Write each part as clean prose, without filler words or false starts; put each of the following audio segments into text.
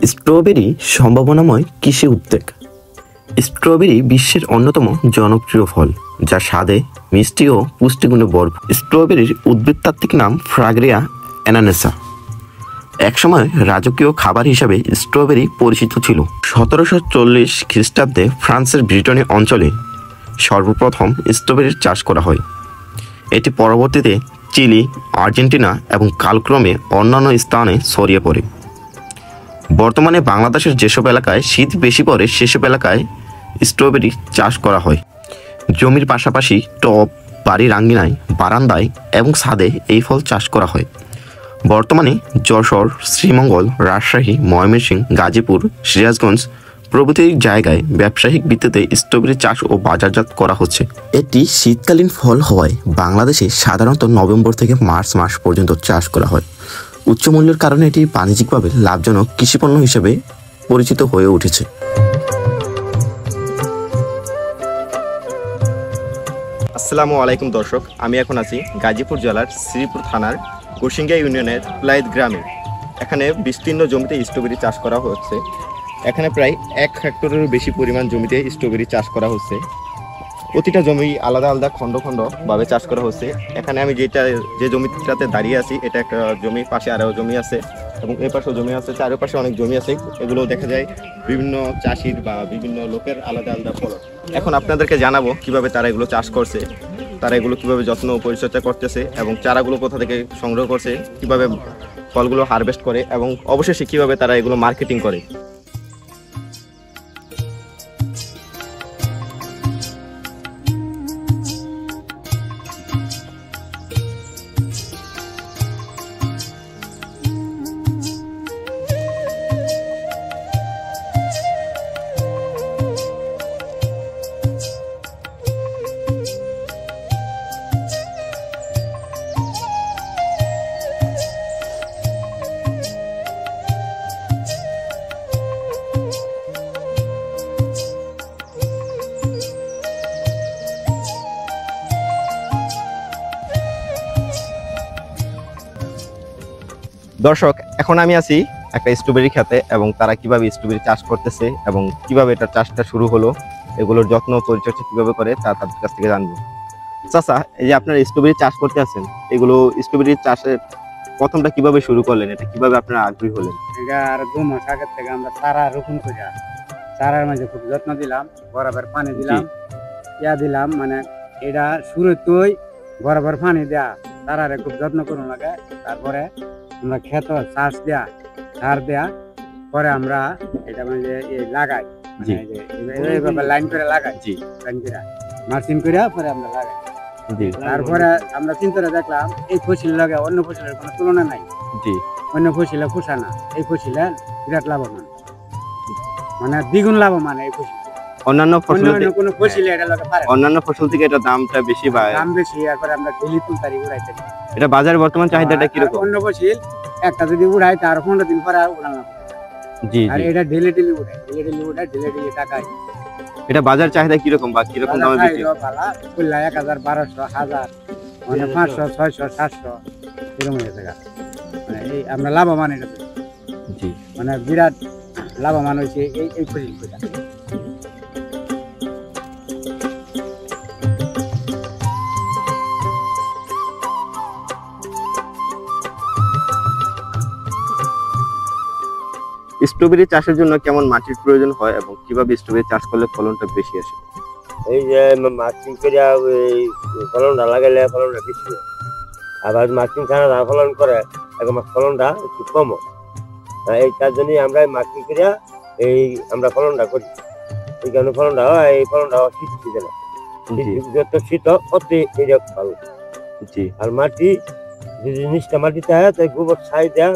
Strawberry সম্ভাবনাময় কৃষি উদ্যোগ। স্ট্রবেরি বিশ্বের অন্যতম জনপ্রিয় ফল, যা স্বাদে মিষ্টি ও পুষ্টিগুণে ভরপুর। স্ট্রবেরির উদ্ভিদতাত্ত্বিক নাম ফ্রাগ্রিয়া অ্যানানেসা। একসময় রাজকীয় খাবার হিসাবে স্ট্রবেরি পরিচিত ছিল। 1740 খ্রিস্টাব্দে ফ্রান্সের ব্রিটনি অঞ্চলে সর্বপ্রথম স্ট্রবেরির চাষ করা হয়। এটি পরবর্তীতে চিলি, আর্জেন্টিনা এবং কালক্রমে অন্যান্য স্থানে ছড়িয়ে পড়ে। বর্তমানে বাংলাদেশের যেসব এলাকায় শীত বেশি পড়ে সেসব এলাকায় স্ট্রবেরি চাষ করা হয়। জমির পাশাপাশি টব, বাড়ির আঙ্গিনায়, বারান্দায় এবং ছাদে এই ফল চাষ করা হয়। বর্তমানে যশোর, শ্রীমঙ্গল, রাজশাহী, ময়মনসিংহ, গাজীপুর, সিরাজগঞ্জ প্রভৃতি জায়গায় ব্যবসায়িক ভিত্তিতে স্ট্রবেরি চাষ ও বাজারজাত করা হচ্ছে। এটি শীতকালীন ফল হওয়ায় বাংলাদেশে সাধারণত নভেম্বর থেকে মার্চ মাস পর্যন্ত চাষ করা হয়। উচ্চ মূল্যের কারণে এটি বাণিজ্যিকভাবে লাভজনক কৃষিপণ্য হিসেবে পরিচিত হয়ে উঠেছে। আসসালামু আলাইকুম দর্শক, আমি এখন আছি গাজীপুর জেলার শ্রীপুর থানার কুশিঙ্গা ইউনিয়নের প্লাইদ গ্রামে। এখানে বিস্তীর্ণ জমিতে স্ট্রবেরি চাষ করা হচ্ছে। এখানে প্রায় 1 হেক্টরেরও বেশি পরিমাণ জমিতে স্ট্রবেরি চাষ করা হচ্ছে। প্রতিটা জমি আলাদা আলাদা খণ্ড খণ্ডভাবে চাষ করা হচ্ছে। এখানে আমি যে জমিটাতে দাঁড়িয়ে আছি, এটা একটা জমি, পাশে আরও জমি আছে এবং এই পাশেও জমি আছে, চারপাশে অনেক জমি আছে। এগুলো দেখা যায় বিভিন্ন চাষির বা বিভিন্ন লোকের আলাদা আলাদা ফলন। এখন আপনাদেরকে জানাবো কিভাবে তারা এগুলো চাষ করছে, তারা এগুলো কিভাবে যত্ন ও পরিচর্যা করতেছে এবং চারাগুলো কোথা থেকে সংগ্রহ করছে, কিভাবে ফলগুলো হারভেস্ট করে এবং অবশেষে কিভাবে তারা এগুলো মার্কেটিং করে। দর্শক, এখন আমি আছি একটা স্ট্রবেরি খেতে এবং তারা কিভাবে স্ট্রবেরি চাষ করতেছে এবং কিভাবে এটা চাষটা শুরু হলো, এগুলোর যত্ন পরিচর্যা কিভাবে করে তা তাদের কাছ থেকে জানবো। চাচা, এই যে আপনারা স্ট্রবেরি চাষ করতে আছেন, এগুলো স্ট্রবেরি চাষের প্রথমটা কিভাবে শুরু করলেন, এটা কিভাবে আপনারা আগ্রহী হলেন? এটা আর 2 মাস আগে থেকে আমরা চারা রোপণ করি, চারার মাঝে খুব যত্ন দিলাম, বরাবর পানি দিলাম, দিলাম, মানে এটা শুরুতেই বরাবর পানি দেয়া, চারারে খুব যত্ন করুন লাগে। তারপরে আমরা ক্ষেত চাষ দেয়া, সার দেয়া, পরে আমরা এটা মানে লাগাই, এইভাবে লাইন করে লাগাই, লাইন করে মার্চিং করে পরে আমরা লাগাই। তারপরে আমরা চিন্তা দেখলাম এই ফসল লাগে অন্য ফসলের কোনো তুলনা নাই। অন্য ফসলে পোষা না, এই ফসলে বিরাট লাভবান, মানে দ্বিগুণ লাভবান এই ফসল। অন্যান্য ফসল কোনো ফসলে এটা লাগে পারে, অন্যান্য ফসল থেকে এটা দামটা বেশি, দাম বেশি। এরপরে আমরা ডেলি তুলতারি উড়াইতে। এটা বাজারে বর্তমান চাহিদাটা কি রকম? অন্য ফসল একটা যদি উড়াই তার 15 দিন পরে আর উড়ানো। আর এটা ডেলি উড়াই, ডেলি টাকায়। এটা বাজার চাহিদা কি রকম বা কি রকম দামে বিক্রি? 1000, 1200, 1000, মানে 500, 600, 700 এরকম হয়ে থাকে। মানে এই আমরা লাভবান এটাতে, মানে বিরাট লাভবান হয়েছে এই ফসলটা। স্ট্রবেরি চাষের জন্য কেমন মাটির প্রয়োজন হয় এবং কিভাবে স্ট্রবেরি চাষ করলে ফলনটা বেশি আসে? এই যে মার্চিং করে ফলনটা লাগাইলে ফলনটা বেশি হয়, আবার মার্চিং ছাড়া যা ফলন করে এখন ফলনটা একটু কম। এই তার জন্যই আমরা মার্চিং করে আমরা ফলনটা করি। এই কারণে ফলনটা হয়, এই ফলনটা শীত সিজনে, যত শীত অতি এইটা ভালো। আর মাটি যে জিনিসটা মাটিতে হয় তাই গোবর ছাই দেয়া,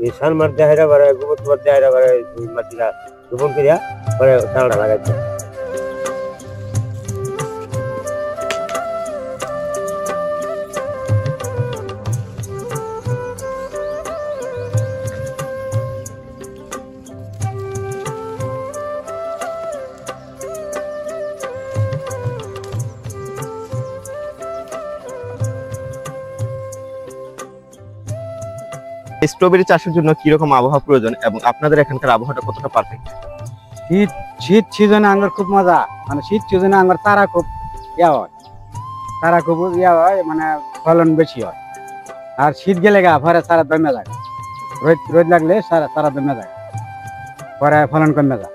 এই সার মার দেয়, বারে গোবর টোবর দেয়, বারে মাটিটা রোপণ করিয়া পরে চারাটা লাগাইতে। স্ট্রবেরি চাষের জন্য কিরকম আবহাওয়া প্রয়োজন এবং আপনাদের এখানকার আবহাওয়াটা কতটা পারফেক্ট? শীত শীত সিজনে আঙ্গুর খুব মজা, মানে শীত সিজনে আঙ্গুর তারা খুব হয়, তারা খুব হয়, মানে ফলন বেশি হয়। আর শীত গেলে গা পরে সারা দমে যায়, রোদ লাগলে সারা দমে যায়, পরে ফলন কমে যায়।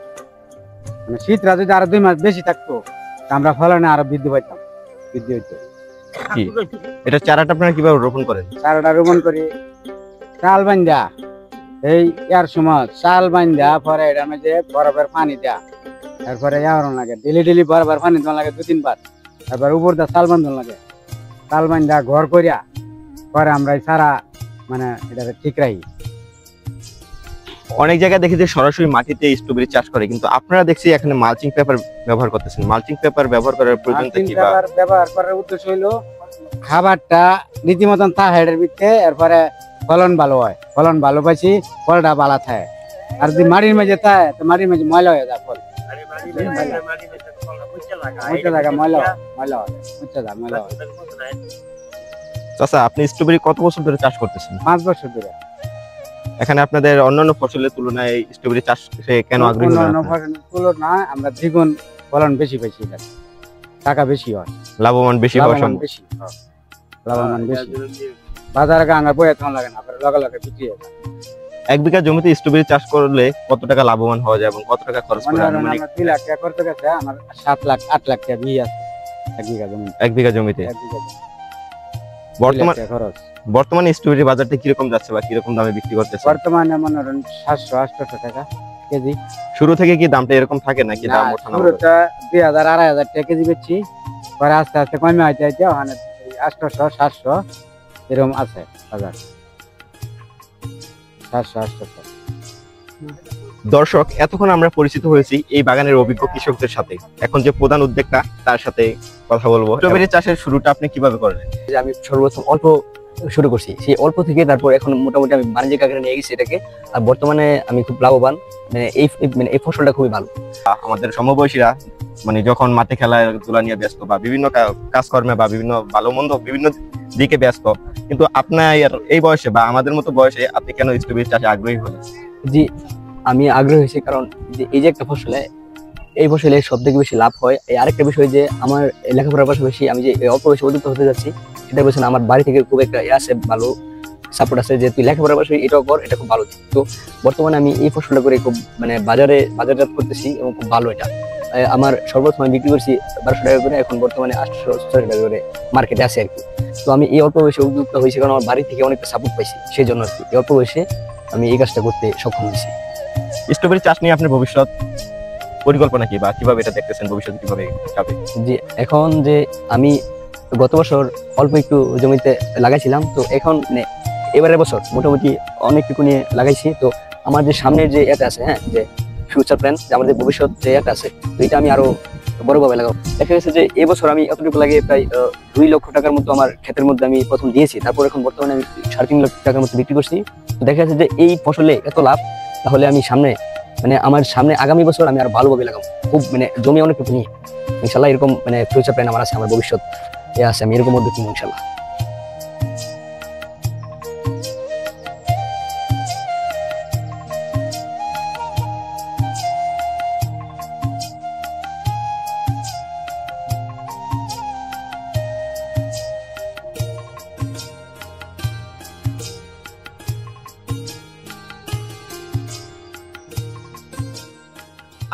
মানে শীতটা যদি আরো 2 মাস বেশি থাকতো আমরা ফলনে আরো বৃদ্ধি পাইতাম, বৃদ্ধি হইতো। এটা চারাটা আপনারা কিভাবে রোপণ করেন? চারাটা রোপণ করি চাল বান্ধা, এই ইয়ার সময় চাল বান্ধা, পরে এটা মধ্যে বরফের পানি দেয়া, তারপরে লাগে ডেলি বরফের পানি দেওয়া লাগে 2-3 বার, তারপর উপর দিয়ে চাল বান্ধন লাগে, চাল বান্ধা ঘর করিয়া পরে আমরা সারা মানে এটা ঠিক রাখি। অনেক জায়গায় দেখি যে সরাসরি মাটিতে স্ট্রবেরি চাষ করে, কিন্তু আপনারা দেখছি এখানে মালচিং পেপার ব্যবহার করতেছেন। মালচিং পেপার ব্যবহার করার প্রয়োজনটা কি? ব্যবহার করার উদ্দেশ্য হইলো খাবারটা রীতিমতন হেডের ভিতরে, এরপরে ফলন ভালো হয়, ফলন ভালো পাইছি, ফলটা ভালো থাকে। আর যদি মাটির মাঝে থাকে তো মাটির মাঝে ময়লা হয়ে যায়, ফল চাচা, আপনি স্ট্রবেরি কত বছর ধরে চাষ করতেছেন? 5 বছর ধরে। এখানে আপনাদের অন্যান্য ফসলের তুলনায় স্ট্রবেরি চাষে কেন আগ্রহী? অন্যান্য ফসলের তুলনায় আমরা দ্বিগুণ ফলন বেশি পাইছি, টাকা বেশি হয়, লাভবান বেশি হওয়া সম্ভব। লাভবান বেশি, বাজারে আঙ্গার বয়ে তখন লাগে না, লগে লগে বিক্রি হয়। 1 বিঘা জমিতে স্ট্রবেরি চাষ করলে কত টাকা লাভবান হওয়া যায় এবং কত টাকা খরচ করে? আমার 2 লাখ টাকা করতে গেছে, আমার 7 লাখ 8 লাখ টাকা বিয়ে আছে 1 বিঘা জমি। 1 বিঘা জমিতে বর্তমানে স্ট্রবেরি বাজারটা কিরকম যাচ্ছে বা কিরকম দামে বিক্রি করতেছে? বর্তমানে মনে করেন 700-800 টাকা কেজি। শুরু থেকে কি দামটা এরকম থাকে নাকি দাম ওঠানামা? শুরুটা 2000-2500 টাকা কেজি বেচছি, পরে আস্তে আস্তে কমে হইতে হইতে ওখানে 800-700 এরকম আছে বাজার, 700-800। দর্শক, এতক্ষণ আমরা পরিচিত হয়েছি এই বাগানের অভিজ্ঞ কৃষকদের সাথে। এখন যে প্রধান উদ্যোক্তা তার সাথে কথা বলবো। স্ট্রবেরি চাষের শুরুটা আপনি কিভাবে করলেন? আমি সর্বপ্রথম অল্প শুরু করছি, সেই অল্প থেকে তারপর এখন মোটামুটি আমি বাণিজ্যিক আকারে নিয়ে গেছি এটাকে। আর বর্তমানে আমি খুব লাভবান, মানে এই ফসলটা খুবই ভালো। আমাদের সমবয়সীরা মানে যখন মাঠে খেলাধুলা নিয়ে ব্যস্ত বা বিভিন্ন কাজকর্মে বা বিভিন্ন ভালো মন্দ বিভিন্ন দিকে ব্যস্ত, কিন্তু আপনার এই বয়সে বা আমাদের মতো বয়সে আপনি কেন স্ট্রবেরি চাষে আগ্রহী হলেন? জি, আমি আগ্রহী হয়েছি কারণ এই যে একটা ফসলে, এই ফসলে সব থেকে বেশি লাভ হয়। এই আরেকটা বিষয় যে আমার লেখাপড়ার পাশাপাশি আমি যে অল্প বয়সে উদ্যুক্ত হতে যাচ্ছি, সেটা বলছেন আমার বাড়ি থেকে খুব একটা আছে, ভালো সাপোর্ট আছে যে তুই লেখাপড়ার পাশাপাশি এটাও কর, এটা খুব ভালো। তো বর্তমানে আমি এই ফসলটা করে খুব মানে বাজারজাত করতেছি এবং খুব ভালো। এটা আমার সর্বপ্রথম আমি বিক্রি করছি 1200 টাকা করে, এখন বর্তমানে 800 টাকা করে মার্কেটে আছে আর কি। তো আমি এই অল্প বয়সে উদ্যুক্ত হয়েছি কারণ আমার বাড়ি থেকে অনেকটা সাপোর্ট পাইছি, সেই জন্য আর কি এই অল্প বয়সে আমি এই কাজটা করতে সক্ষম হয়েছি। স্ট্রবেরি চাষ নিয়ে আপনার ভবিষ্যৎ পরিকল্পনা কি বা কিভাবে এটা দেখতেছেন, ভবিষ্যতে কিভাবে যাবে? জি, এখন যে আমি গত বছর অল্প একটু জমিতে লাগাইছিলাম, তো এখন এবারের বছর মোটামুটি অনেকটুকু নিয়ে লাগাইছি। তো আমার যে সামনের যে এটা আছে, হ্যাঁ, যে ফিউচার প্ল্যান, যে আমাদের ভবিষ্যৎ যে এটা আছে, তো এটা আমি আরো বড়ভাবে লাগাবো। দেখা গেছে যে এবছর আমি এতটুকু লাগিয়ে প্রায় 2 লক্ষ টাকার মতো আমার ক্ষেতের মধ্যে আমি প্রথম দিয়েছি, তারপর এখন বর্তমানে আমি 3.5 লক্ষ টাকার মতো বিক্রি করছি। তো দেখা যাচ্ছে যে এই ফসলে এত লাভ, তাহলে আমি আমার সামনে আগামী বছর আমি আর ভালোভাবে লাগাবো, খুব জমি অনেকটুকু নিয়ে ইনশাল্লাহ। এরকম ফিউচার প্ল্যান আমার আছে, আমার ভবিষ্যৎ আছে, আমি এরকম উদ্যোগ নিব ইনশাল্লাহ।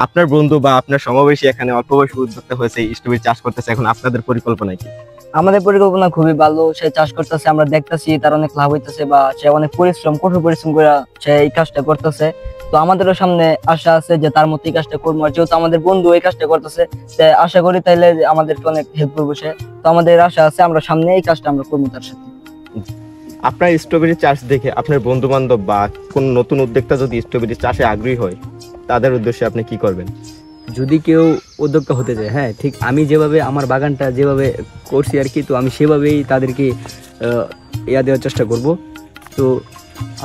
আপনার বন্ধু বা আপনার সমবয়সী এখানে অল্প বয়সে উদ্যোক্তা হয়েছে, স্ট্রবেরি চাষ করতেছে, এখন আপনাদের পরিকল্পনা কি? আমাদের পরিকল্পনা খুবই ভালো, সে চাষ করতেছে, আমরা দেখতেছি তার অনেক লাভ হইতেছে, বা সে অনেক কঠোর পরিশ্রম করে সে এই কাজটা করতেছে। তো আমাদেরও সামনে আশা আছে যে তার মতো এই কাজটা করবো, আর যেহেতু আমাদের বন্ধু এই কাজটা করতেছে, আশা করি তাইলে আমাদেরকে অনেক হেল্প করবো সে। তো আমাদের আশা আছে আমরা সামনে এই কাজটা আমরা করবো তার সাথে। আপনার স্ট্রবেরি চাষ দেখে আপনার বন্ধু বান্ধব বা কোন নতুন উদ্যোক্তা যদি স্ট্রবেরি চাষে আগ্রহী হয়, তাদের উদ্দেশ্যে আপনি কি করবেন? যদি কেউ উদ্যোক্তা হতে চায়, হ্যাঁ, ঠিক আমি যেভাবে আমার বাগানটা যেভাবে করছি আর কি, তো আমি সেভাবেই তাদেরকে দেওয়ার চেষ্টা করব। তো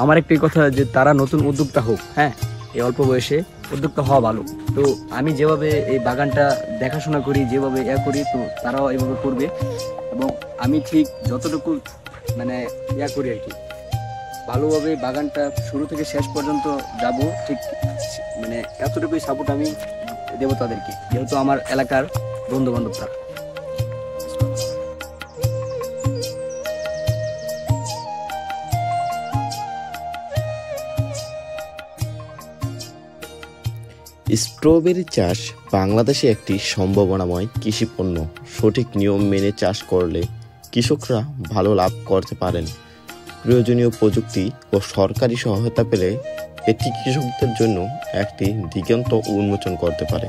আমার একটাই কথা যে তারা নতুন উদ্যোক্তা হোক, হ্যাঁ, এই অল্প বয়সে উদ্যোক্তা হওয়া ভালো। তো আমি যেভাবে এই বাগানটা দেখাশোনা করি, যেভাবে করি, তো তারাও এভাবে করবে। এবং আমি ঠিক যতটুকু করি আর কি, ভালোভাবে বাগানটা শুরু থেকে শেষ পর্যন্ত যাব, ঠিক মানে এতটুকুই সাপোর্ট আমি দেবো তাদেরকে, যেহেতু আমার এলাকার বন্ধু বান্ধব তারা। স্ট্রবেরি চাষ বাংলাদেশে একটি সম্ভাবনাময় কৃষি পণ্য। সঠিক নিয়ম মেনে চাষ করলে কৃষকরা ভালো লাভ করতে পারেন। প্রয়োজনীয় প্রযুক্তি ও সরকারি সহায়তা পেলে এটি কৃষকদের জন্য একটি দিগন্ত উন্মোচন করতে পারে।